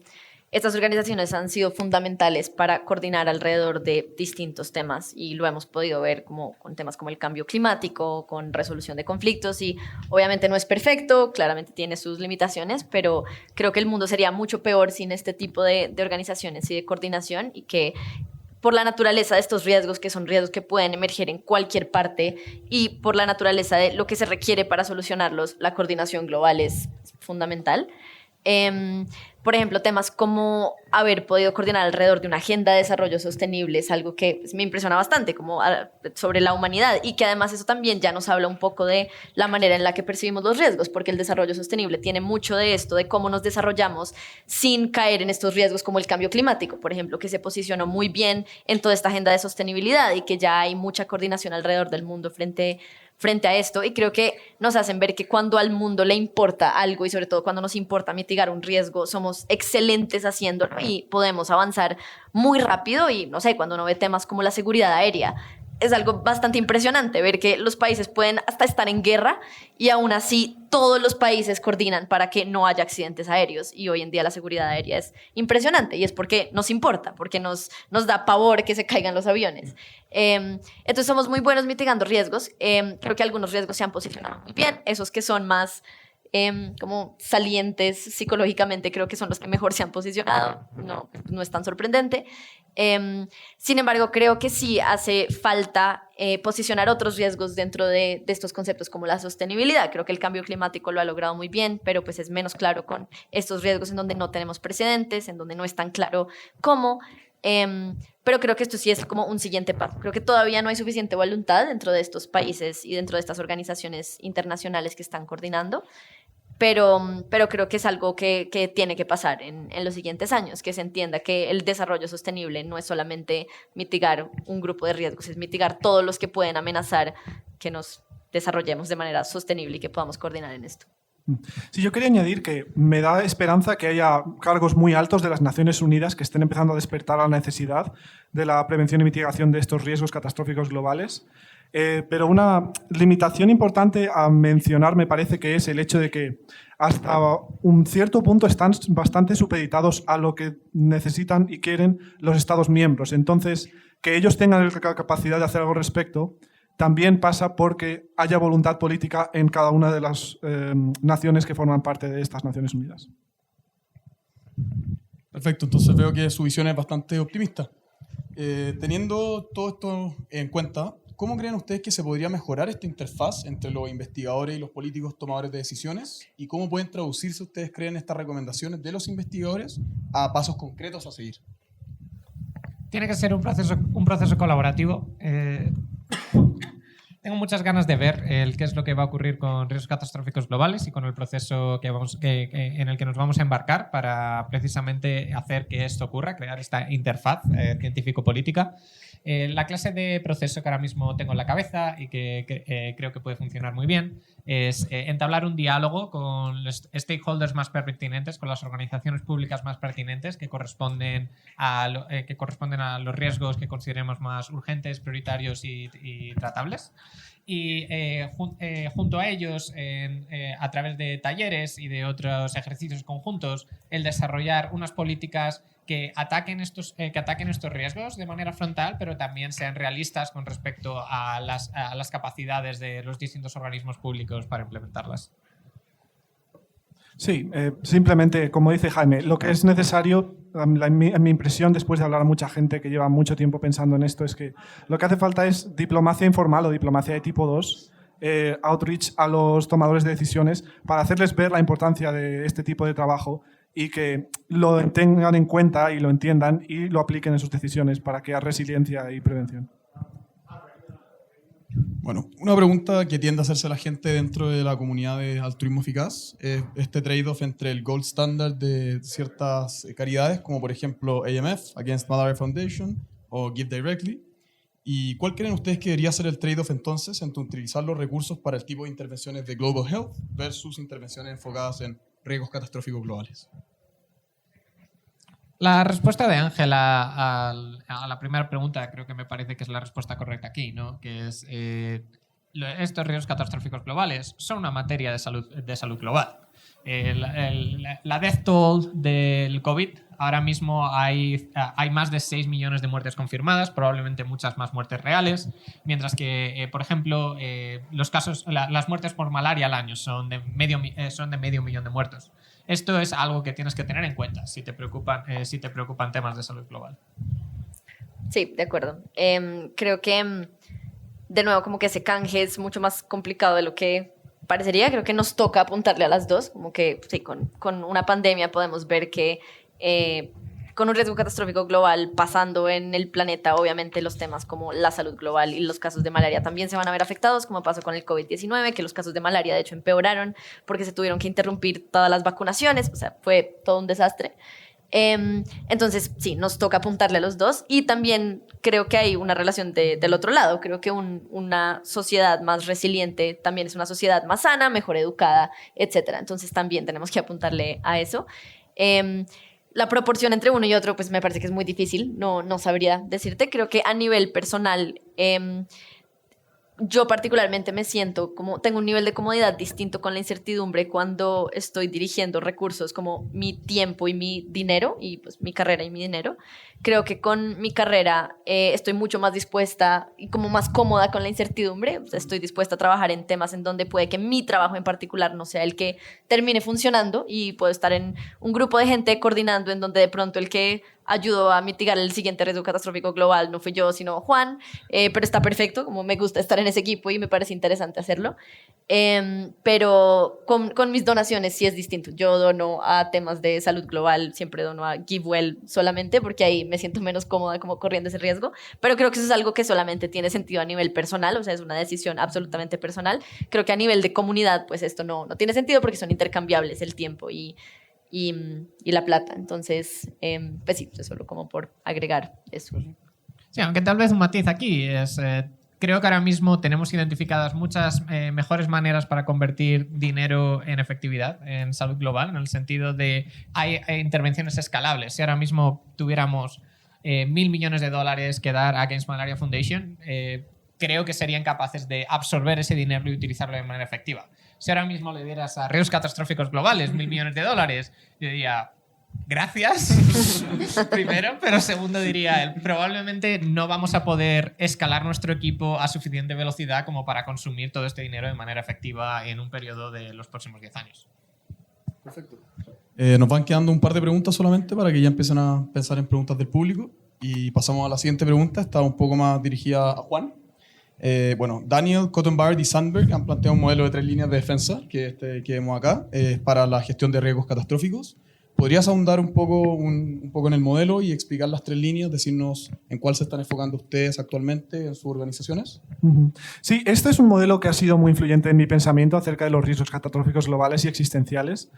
estas organizaciones han sido fundamentales para coordinar alrededor de distintos temas y lo hemos podido ver con temas como el cambio climático, con resolución de conflictos y obviamente no es perfecto, claramente tiene sus limitaciones, pero creo que el mundo sería mucho peor sin este tipo de organizaciones y de coordinación y que por la naturaleza de estos riesgos, que son riesgos que pueden emerger en cualquier parte y por la naturaleza de lo que se requiere para solucionarlos, la coordinación global es fundamental. Por ejemplo, temas como haber podido coordinar alrededor de una agenda de desarrollo sostenible es algo que me impresiona bastante, como sobre la humanidad y que además eso también ya nos habla un poco de la manera en la que percibimos los riesgos, porque el desarrollo sostenible tiene mucho de esto, de cómo nos desarrollamos sin caer en estos riesgos como el cambio climático, por ejemplo, que se posicionó muy bien en toda esta agenda de sostenibilidad y que ya hay mucha coordinación alrededor del mundo frente a esto y creo que nos hacen ver que cuando al mundo le importa algo y sobre todo cuando nos importa mitigar un riesgo, somos excelentes haciéndolo y podemos avanzar muy rápido y no sé, cuando uno ve temas como la seguridad aérea, es algo bastante impresionante ver que los países pueden hasta estar en guerra y aún así todos los países coordinan para que no haya accidentes aéreos y hoy en día la seguridad aérea es impresionante y es porque nos importa, porque nos da pavor que se caigan los aviones. Entonces somos muy buenos mitigando riesgos. Creo que algunos riesgos se han posicionado muy bien, esos que son más como salientes psicológicamente creo que son los que mejor se han posicionado, no es tan sorprendente. Sin embargo, creo que sí hace falta posicionar otros riesgos dentro de estos conceptos como la sostenibilidad. Creo que el cambio climático lo ha logrado muy bien, pero pues es menos claro con estos riesgos en donde no tenemos precedentes, en donde no es tan claro cómo. Pero creo que esto sí es como un siguiente paso. Creo que todavía no hay suficiente voluntad dentro de estos países y dentro de estas organizaciones internacionales que están coordinando. Pero creo que es algo que tiene que pasar en los siguientes años, que se entienda que el desarrollo sostenible no es solamente mitigar un grupo de riesgos, es mitigar todos los que pueden amenazar que nos desarrollemos de manera sostenible y que podamos coordinar en esto. Sí, yo quería añadir que me da esperanza que haya cargos muy altos de las Naciones Unidas que estén empezando a despertar la necesidad de la prevención y mitigación de estos riesgos catastróficos globales. Pero una limitación importante a mencionar me parece que es el hecho de que hasta un cierto punto están bastante supeditados a lo que necesitan y quieren los Estados miembros. Entonces, que ellos tengan la capacidad de hacer algo al respecto también pasa porque haya voluntad política en cada una de las naciones que forman parte de estas Naciones Unidas. Perfecto, entonces veo que su visión es bastante optimista. Teniendo todo esto en cuenta, ¿cómo creen ustedes que se podría mejorar esta interfaz entre los investigadores y los políticos tomadores de decisiones? ¿Y cómo pueden traducirse, ustedes creen, estas recomendaciones de los investigadores a pasos concretos a seguir? Tiene que ser un proceso colaborativo. Tengo muchas ganas de ver qué es lo que va a ocurrir con riesgos catastróficos globales y con el proceso en el que nos vamos a embarcar para precisamente hacer que esto ocurra, crear esta interfaz científico-política. La clase de proceso que ahora mismo tengo en la cabeza y que creo que puede funcionar muy bien es entablar un diálogo con los stakeholders más pertinentes, con las organizaciones públicas más pertinentes que corresponden a los riesgos que consideremos más urgentes, prioritarios y tratables. Y junto a ellos, a través de talleres y de otros ejercicios conjuntos, el desarrollar unas políticas que ataquen estos riesgos de manera frontal, pero también sean realistas con respecto a las capacidades de los distintos organismos públicos para implementarlas. Sí, simplemente, como dice Jaime, lo que es necesario, en mi impresión, después de hablar a mucha gente que lleva mucho tiempo pensando en esto, es que lo que hace falta es diplomacia informal o diplomacia de tipo 2, outreach a los tomadores de decisiones para hacerles ver la importancia de este tipo de trabajo y que lo tengan en cuenta y lo entiendan y lo apliquen en sus decisiones para crear resiliencia y prevención. Bueno, una pregunta que tiende a hacerse la gente dentro de la comunidad de altruismo eficaz es este trade-off entre el gold standard de ciertas caridades, como por ejemplo AMF, Against Malaria Foundation, o Give Directly, ¿Y cuál creen ustedes que debería ser el trade-off entonces entre utilizar los recursos para el tipo de intervenciones de Global Health versus intervenciones enfocadas en riesgos catastróficos globales? La respuesta de Ángela a la primera pregunta creo que me parece que es la respuesta correcta aquí, ¿no? Que es estos riesgos catastróficos globales son una materia de salud global. La death toll del COVID, ahora mismo hay más de 6 millones de muertes confirmadas, probablemente muchas más muertes reales, mientras que, por ejemplo, las muertes por malaria al año son de medio millón de muertos. Esto es algo que tienes que tener en cuenta si te preocupan temas de salud global. Sí, de acuerdo. Creo que, de nuevo, como que ese canje es mucho más complicado de lo que parecería. Creo que nos toca apuntarle a las dos. Como que sí, con una pandemia podemos ver que con un riesgo catastrófico global pasando en el planeta, obviamente los temas como la salud global y los casos de malaria también se van a ver afectados, como pasó con el COVID-19, que los casos de malaria de hecho empeoraron porque se tuvieron que interrumpir todas las vacunaciones, o sea, fue todo un desastre. Entonces, sí, nos toca apuntarle a los dos y también creo que hay una relación del otro lado. Creo que una sociedad más resiliente también es una sociedad más sana, mejor educada, etcétera. Entonces también tenemos que apuntarle a eso. La proporción entre uno y otro, pues me parece que es muy difícil, no sabría decirte. Creo que a nivel personal, yo particularmente me siento como, tengo un nivel de comodidad distinto con la incertidumbre cuando estoy dirigiendo recursos como mi tiempo y mi dinero, y pues mi carrera y mi dinero. Creo que con mi carrera estoy mucho más dispuesta y como más cómoda con la incertidumbre. O sea, estoy dispuesta a trabajar en temas en donde puede que mi trabajo en particular no sea el que termine funcionando y puedo estar en un grupo de gente coordinando en donde de pronto el que ayudó a mitigar el siguiente riesgo catastrófico global no fui yo, sino Juan, pero está perfecto, como me gusta estar en ese equipo y me parece interesante hacerlo. Pero con mis donaciones sí es distinto. Yo dono a temas de salud global, siempre dono a GiveWell solamente porque ahí me siento menos cómoda como corriendo ese riesgo, pero creo que eso es algo que solamente tiene sentido a nivel personal, o sea, es una decisión absolutamente personal. Creo que a nivel de comunidad, pues esto no tiene sentido porque son intercambiables el tiempo y la plata. Entonces, pues sí, es solo como por agregar eso. Sí, aunque tal vez un matiz aquí es... creo que ahora mismo tenemos identificadas muchas mejores maneras para convertir dinero en efectividad en salud global, en el sentido de hay intervenciones escalables. Si ahora mismo tuviéramos $1.000 millones que dar a Against Malaria Foundation, creo que serían capaces de absorber ese dinero y utilizarlo de manera efectiva. Si ahora mismo le dieras a riesgos catastróficos globales $1.000 millones, yo diría... Gracias, primero, pero segundo diría, probablemente no vamos a poder escalar nuestro equipo a suficiente velocidad como para consumir todo este dinero de manera efectiva en un periodo de los próximos 10 años. Perfecto. Nos van quedando un par de preguntas solamente para que ya empiecen a pensar en preguntas del público y pasamos a la siguiente pregunta, está un poco más dirigida a Juan. Bueno, Daniel, Cottenbard y Sandberg han planteado un modelo de 3 líneas de defensa que vemos acá, para la gestión de riesgos catastróficos. ¿Podrías ahondar un poco en el modelo y explicar las 3 líneas, decirnos en cuál se están enfocando ustedes actualmente en sus organizaciones? Sí, este es un modelo que ha sido muy influyente en mi pensamiento acerca de los riesgos catastróficos globales y existenciales.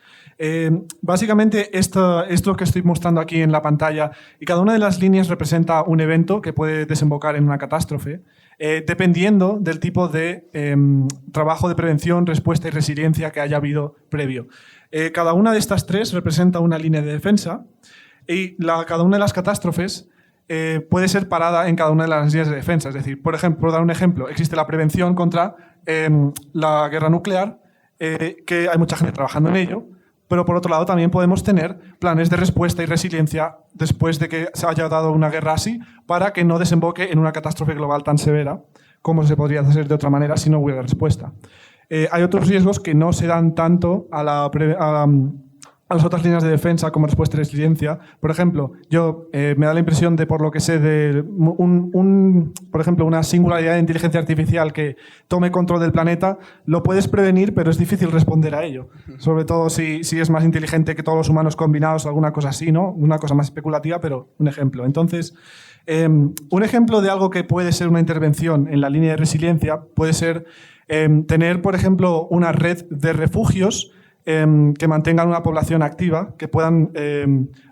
Básicamente, esto es lo que estoy mostrando aquí en la pantalla y cada una de las líneas representa un evento que puede desembocar en una catástrofe, dependiendo del tipo de trabajo de prevención, respuesta y resiliencia que haya habido previo. Cada una de estas 3 representa una línea de defensa y cada una de las catástrofes puede ser parada en cada una de las líneas de defensa. Es decir, por ejemplo, por dar un ejemplo, existe la prevención contra la guerra nuclear, que hay mucha gente trabajando en ello, pero por otro lado también podemos tener planes de respuesta y resiliencia después de que se haya dado una guerra así para que no desemboque en una catástrofe global tan severa como se podría hacer de otra manera si no hubiera respuesta. Hay otros riesgos que no se dan tanto a las otras líneas de defensa como respuesta y resiliencia. Por ejemplo, me da la impresión de, por lo que sé, de por ejemplo, una singularidad de inteligencia artificial que tome control del planeta, lo puedes prevenir, pero es difícil responder a ello. Sobre todo si es más inteligente que todos los humanos combinados o alguna cosa así, ¿no? Una cosa más especulativa, pero un ejemplo. Entonces, un ejemplo de algo que puede ser una intervención en la línea de resiliencia puede ser tener, por ejemplo, una red de refugios que mantengan una población activa, que puedan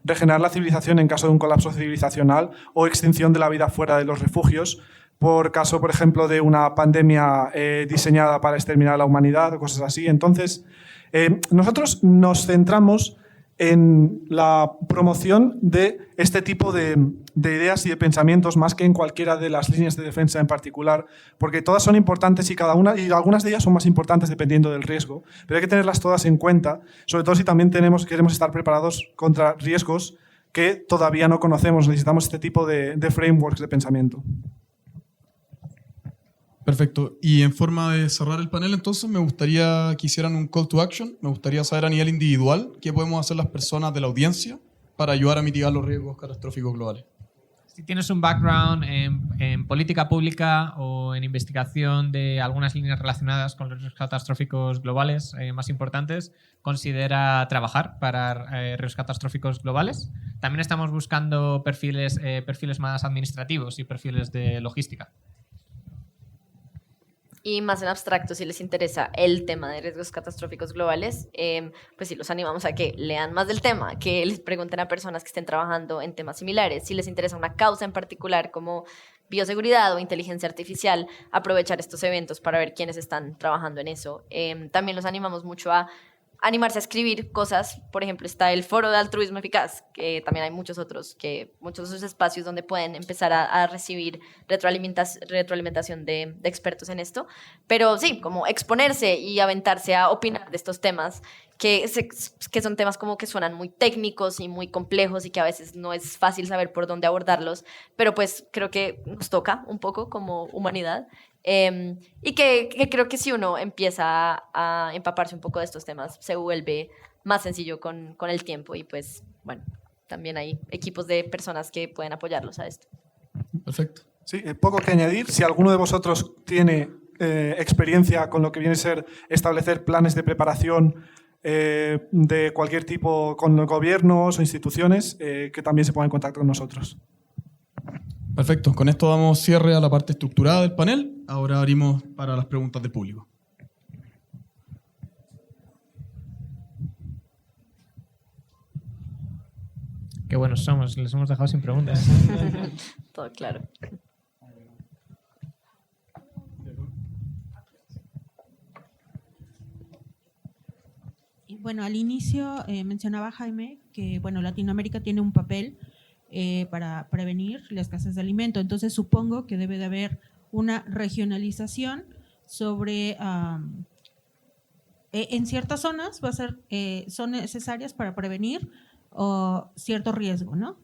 regenerar la civilización en caso de un colapso civilizacional o extinción de la vida fuera de los refugios, por caso, por ejemplo, de una pandemia diseñada para exterminar a la humanidad o cosas así. Entonces, nosotros nos centramos en la promoción de este tipo de ideas y de pensamientos más que en cualquiera de las líneas de defensa en particular, porque todas son importantes y algunas de ellas son más importantes dependiendo del riesgo, pero hay que tenerlas todas en cuenta, sobre todo si también queremos estar preparados contra riesgos que todavía no conocemos. Necesitamos este tipo de frameworks de pensamiento. Perfecto. Y en forma de cerrar el panel, entonces, me gustaría que hicieran un call to action. Me gustaría saber a nivel individual qué podemos hacer las personas de la audiencia para ayudar a mitigar los riesgos catastróficos globales. Si tienes un background en política pública o en investigación de algunas líneas relacionadas con los riesgos catastróficos globales más importantes, considera trabajar para riesgos catastróficos globales. También estamos buscando perfiles más administrativos y perfiles de logística. Y más en abstracto, si les interesa el tema de riesgos catastróficos globales, pues sí, los animamos a que lean más del tema, que les pregunten a personas que estén trabajando en temas similares. Si les interesa una causa en particular como bioseguridad o inteligencia artificial, aprovechar estos eventos para ver quiénes están trabajando en eso. También los animamos mucho a animarse a escribir cosas. Por ejemplo, está el Foro de Altruismo Eficaz, que también hay muchos otros espacios donde pueden empezar a recibir retroalimentación de expertos en esto. Pero sí, como exponerse y aventarse a opinar de estos temas, que son temas como que suenan muy técnicos y muy complejos y que a veces no es fácil saber por dónde abordarlos, pero pues creo que nos toca un poco como humanidad. Y que creo que si uno empieza a empaparse un poco de estos temas, se vuelve más sencillo con el tiempo y pues, bueno, también hay equipos de personas que pueden apoyarlos a esto. Perfecto. Sí, poco que añadir. Si alguno de vosotros tiene experiencia con lo que viene a ser establecer planes de preparación de cualquier tipo con los gobiernos o instituciones, que también se pongan en contacto con nosotros. Perfecto. Con esto damos cierre a la parte estructurada del panel. Ahora abrimos para las preguntas del público. Qué buenos somos, les hemos dejado sin preguntas. Todo claro. Y bueno, al inicio mencionaba Jaime que bueno, Latinoamérica tiene un papel para prevenir la escasez de alimento. Entonces supongo que debe de haber una regionalización sobre en ciertas zonas son necesarias para prevenir cierto riesgo, ¿no?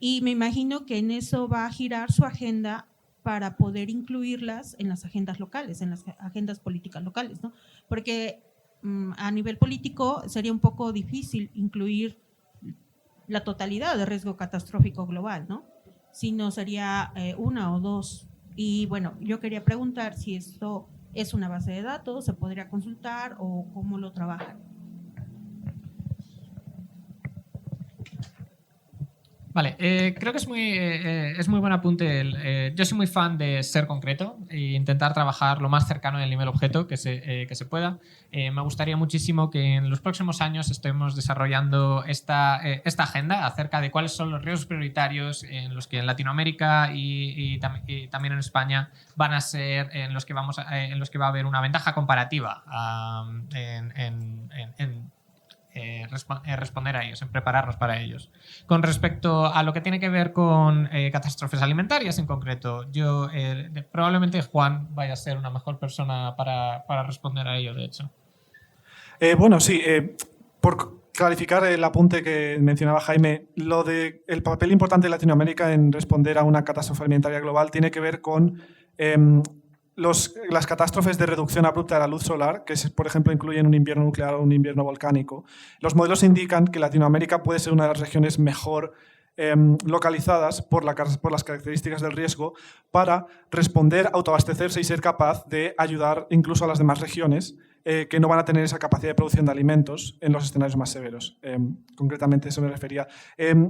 Y me imagino que en eso va a girar su agenda para poder incluirlas en las agendas locales, en las agendas políticas locales, ¿no? Porque a nivel político sería un poco difícil incluir la totalidad de riesgo catastrófico global, ¿no? Si no sería una o dos. Y bueno, yo quería preguntar si esto es una base de datos, se podría consultar o cómo lo trabajan. Vale, creo que es muy buen apunte. Yo soy muy fan de ser concreto e intentar trabajar lo más cercano en el nivel objeto que se pueda. Me gustaría muchísimo que en los próximos años estemos desarrollando esta agenda acerca de cuáles son los riesgos prioritarios en los que en Latinoamérica y también en España van a ser en los que va a haber una ventaja comparativa en responder a ellos, en prepararnos para ellos. Con respecto a lo que tiene que ver con catástrofes alimentarias en concreto, yo probablemente Juan vaya a ser una mejor persona para responder a ello, de hecho. Bueno, sí, por clarificar el apunte que mencionaba Jaime, lo de el papel importante de Latinoamérica en responder a una catástrofe alimentaria global tiene que ver con las catástrofes de reducción abrupta de la luz solar, que por ejemplo incluyen un invierno nuclear o un invierno volcánico. Los modelos indican que Latinoamérica puede ser una de las regiones mejor localizadas por las características del riesgo para responder, autoabastecerse y ser capaz de ayudar incluso a las demás regiones que no van a tener esa capacidad de producción de alimentos en los escenarios más severos. Concretamente eso me refería.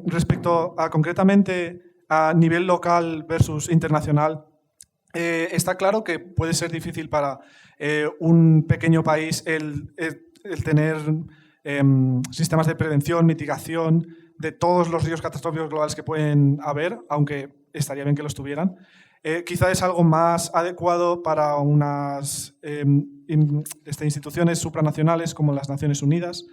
Respecto a concretamente a nivel local versus internacional, está claro que puede ser difícil para un pequeño país el tener sistemas de prevención, mitigación de todos los riesgos catastróficos globales que pueden haber, aunque estaría bien que los tuvieran. Quizá es algo más adecuado para unas instituciones supranacionales como las Naciones Unidas,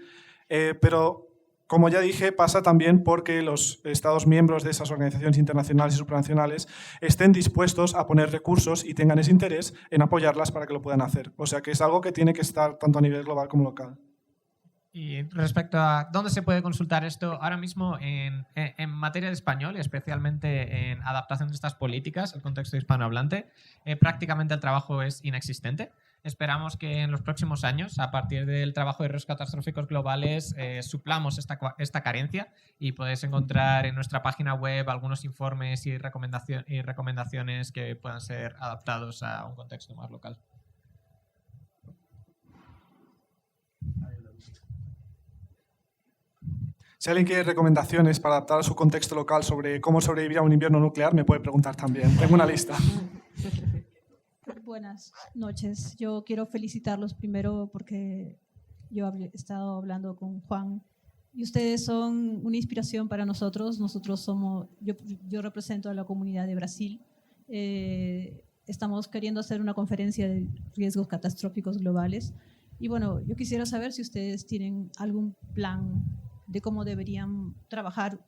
pero como ya dije, pasa también porque los Estados miembros de esas organizaciones internacionales y supranacionales estén dispuestos a poner recursos y tengan ese interés en apoyarlas para que lo puedan hacer. O sea que es algo que tiene que estar tanto a nivel global como local. Y respecto a dónde se puede consultar esto, ahora mismo en materia de español, y especialmente en adaptación de estas políticas al contexto hispanohablante, prácticamente el trabajo es inexistente. Esperamos que en los próximos años, a partir del trabajo de riesgos catastróficos globales, suplamos esta carencia y podéis encontrar en nuestra página web algunos informes y recomendaciones que puedan ser adaptados a un contexto más local. Si alguien quiere recomendaciones para adaptar a su contexto local sobre cómo sobrevivir a un invierno nuclear, me puede preguntar también. Tengo una lista. Buenas noches. Yo quiero felicitarlos primero porque yo he estado hablando con Juan y ustedes son una inspiración para nosotros. Nosotros somos, yo represento a la comunidad de Brasil. Estamos queriendo hacer una conferencia de riesgos catastróficos globales. Y bueno, yo quisiera saber si ustedes tienen algún plan de cómo deberían trabajar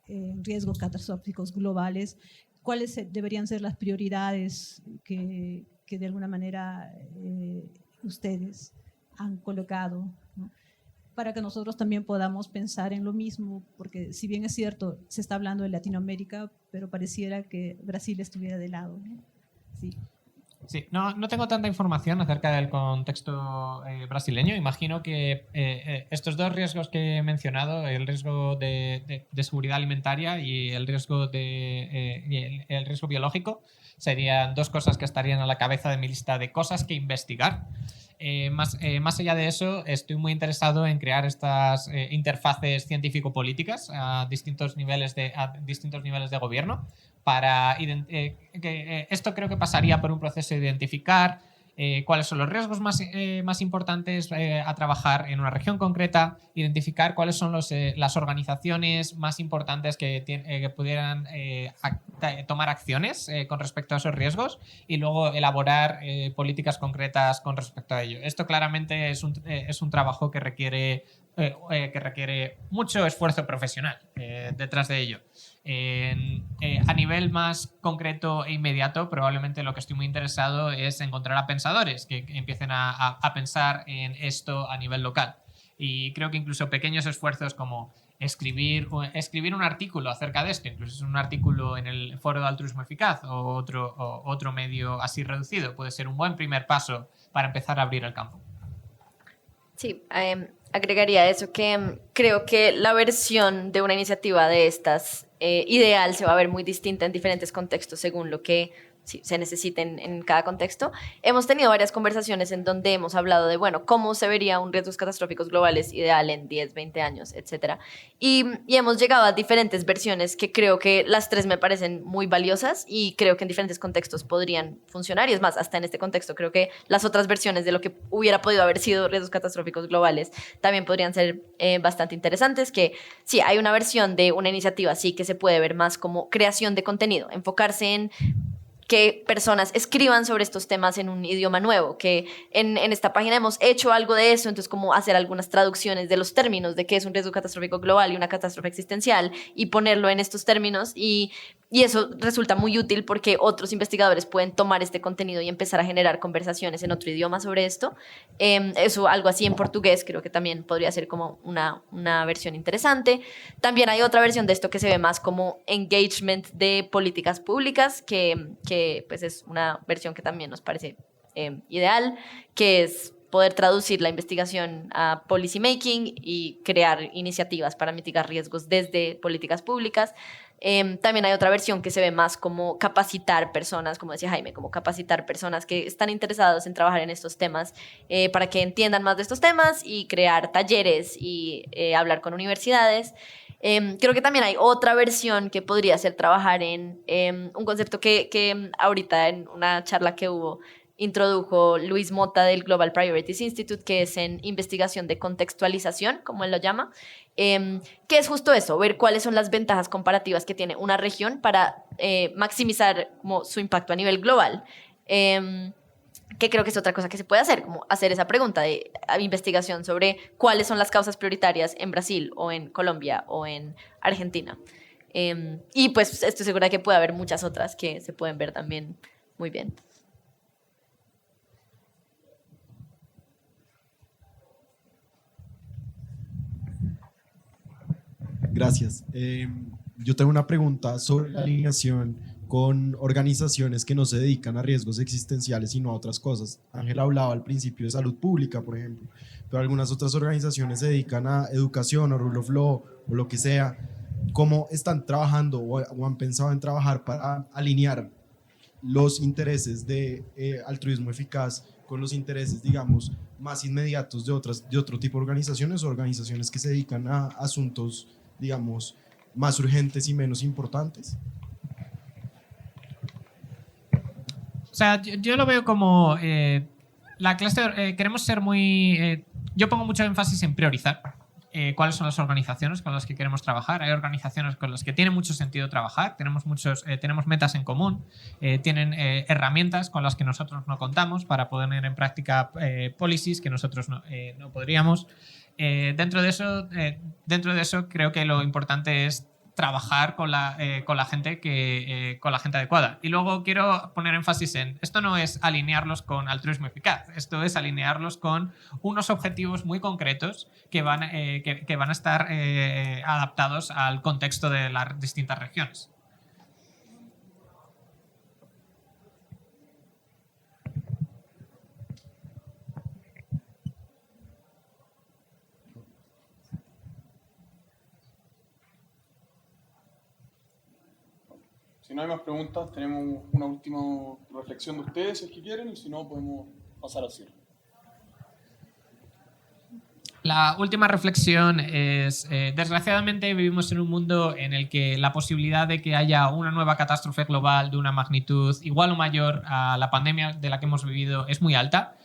en riesgos catastróficos globales, cuáles deberían ser las prioridades que de alguna manera ustedes han colocado, ¿no? Para que nosotros también podamos pensar en lo mismo, porque si bien es cierto, se está hablando de Latinoamérica, pero pareciera que Brasil estuviera de lado, ¿no? Sí. Sí, no tengo tanta información acerca del contexto brasileño. Imagino que estos dos riesgos que he mencionado, el riesgo de seguridad alimentaria y el riesgo, el riesgo biológico, serían dos cosas que estarían a la cabeza de mi lista de cosas que investigar. Más allá de eso, estoy muy interesado en crear estas interfaces científico-políticas a distintos niveles de gobierno. Esto creo que pasaría por un proceso de identificar cuáles son los riesgos más importantes a trabajar en una región concreta, identificar cuáles son las organizaciones más importantes que pudieran tomar acciones con respecto a esos riesgos y luego elaborar políticas concretas con respecto a ello. Esto claramente es un trabajo que requiere mucho esfuerzo profesional detrás de ello. A nivel más concreto e inmediato, probablemente lo que estoy muy interesado es encontrar a pensadores que empiecen a pensar en esto a nivel local. Y creo que incluso pequeños esfuerzos como escribir un artículo acerca de esto, incluso un artículo en el Foro de Altruismo Eficaz o otro medio así reducido, puede ser un buen primer paso para empezar a abrir el campo. Sí, agregaría eso, que creo que la versión de una iniciativa de estas ideal se va a ver muy distinta en diferentes contextos según lo que se necesite en cada contexto. Hemos tenido varias conversaciones en donde hemos hablado de, bueno, cómo se vería un riesgos catastróficos globales ideal en 10, 20 años, etc. Y hemos llegado a diferentes versiones que creo que las tres me parecen muy valiosas y creo que en diferentes contextos podrían funcionar. Y es más, hasta en este contexto creo que las otras versiones de lo que hubiera podido haber sido riesgos catastróficos globales también podrían ser bastante interesantes, que sí, hay una versión de una iniciativa así que se puede ver más como creación de contenido, enfocarse en que personas escriban sobre estos temas en un idioma nuevo, que en esta página hemos hecho algo de eso, entonces como hacer algunas traducciones de los términos de qué es un riesgo catastrófico global y una catástrofe existencial y ponerlo en estos términos y eso resulta muy útil porque otros investigadores pueden tomar este contenido y empezar a generar conversaciones en otro idioma sobre esto. Eso, algo así en portugués, creo que también podría ser como una versión interesante. También hay otra versión de esto que se ve más como engagement de políticas públicas, que pues es una versión que también nos parece ideal, que es poder traducir la investigación a policy making y crear iniciativas para mitigar riesgos desde políticas públicas. También hay otra versión que se ve más como capacitar personas, como decía Jaime, como capacitar personas que están interesados en trabajar en estos temas para que entiendan más de estos temas y crear talleres y hablar con universidades. Creo que también hay otra versión que podría ser trabajar en un concepto que ahorita en una charla que hubo introdujo Luis Mota del Global Priorities Institute, que es en investigación de contextualización, como él lo llama, que es justo eso, ver cuáles son las ventajas comparativas que tiene una región para maximizar como su impacto a nivel global. Que creo que es otra cosa que se puede hacer, como hacer esa pregunta de investigación sobre cuáles son las causas prioritarias en Brasil o en Colombia o en Argentina. Y pues estoy segura que puede haber muchas otras que se pueden ver también muy bien. Gracias. Yo tengo una pregunta sobre la alineación con organizaciones que no se dedican a riesgos existenciales sino a otras cosas. Ángela hablaba al principio de salud pública, por ejemplo, pero algunas otras organizaciones se dedican a educación o rule of law o lo que sea. ¿Cómo están trabajando o han pensado en trabajar para alinear los intereses de altruismo eficaz con los intereses, digamos, más inmediatos de otro tipo de organizaciones o organizaciones que se dedican a asuntos, digamos, más urgentes y menos importantes? O sea, yo lo veo como la clase queremos ser muy... yo pongo mucho énfasis en priorizar cuáles son las organizaciones con las que queremos trabajar. Hay organizaciones con las que tiene mucho sentido trabajar, tenemos metas en común, tienen herramientas con las que nosotros no contamos para poner en práctica policies que nosotros no podríamos. Dentro de eso creo que lo importante es trabajar con la gente con la gente adecuada. Y luego quiero poner énfasis en esto no es alinearlos con altruismo eficaz, esto es alinearlos con unos objetivos muy concretos que van a estar adaptados al contexto de las distintas regiones. Si no hay más preguntas, tenemos una última reflexión de ustedes, si es que quieren, y si no, podemos pasar al cierre. La última reflexión es, desgraciadamente vivimos en un mundo en el que la posibilidad de que haya una nueva catástrofe global de una magnitud igual o mayor a la pandemia de la que hemos vivido es muy alta,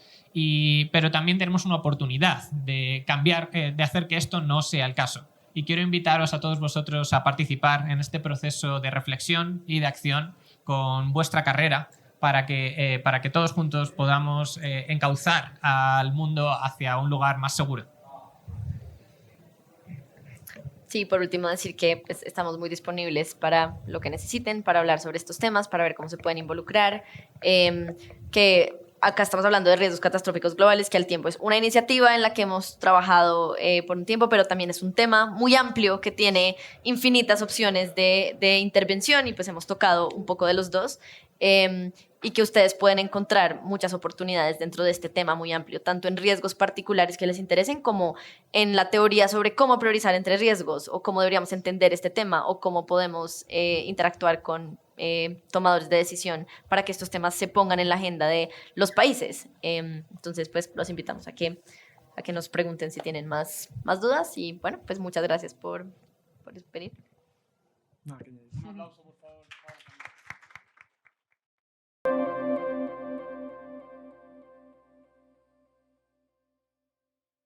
pero también tenemos una oportunidad de cambiar, de hacer que esto no sea el caso. Y quiero invitaros a todos vosotros a participar en este proceso de reflexión y de acción con vuestra carrera para que todos juntos podamos encauzar al mundo hacia un lugar más seguro. Sí, por último decir que pues, estamos muy disponibles para lo que necesiten, para hablar sobre estos temas, para ver cómo se pueden involucrar, que acá estamos hablando de riesgos catastróficos globales, que al tiempo es una iniciativa en la que hemos trabajado por un tiempo, pero también es un tema muy amplio que tiene infinitas opciones de intervención y pues hemos tocado un poco de los dos. Y que ustedes pueden encontrar muchas oportunidades dentro de este tema muy amplio, tanto en riesgos particulares que les interesen como en la teoría sobre cómo priorizar entre riesgos o cómo deberíamos entender este tema o cómo podemos interactuar con tomadores de decisión para que estos temas se pongan en la agenda de los países. Entonces, pues los invitamos a que nos pregunten si tienen más dudas y bueno, pues muchas gracias por venir. Un aplauso, por favor.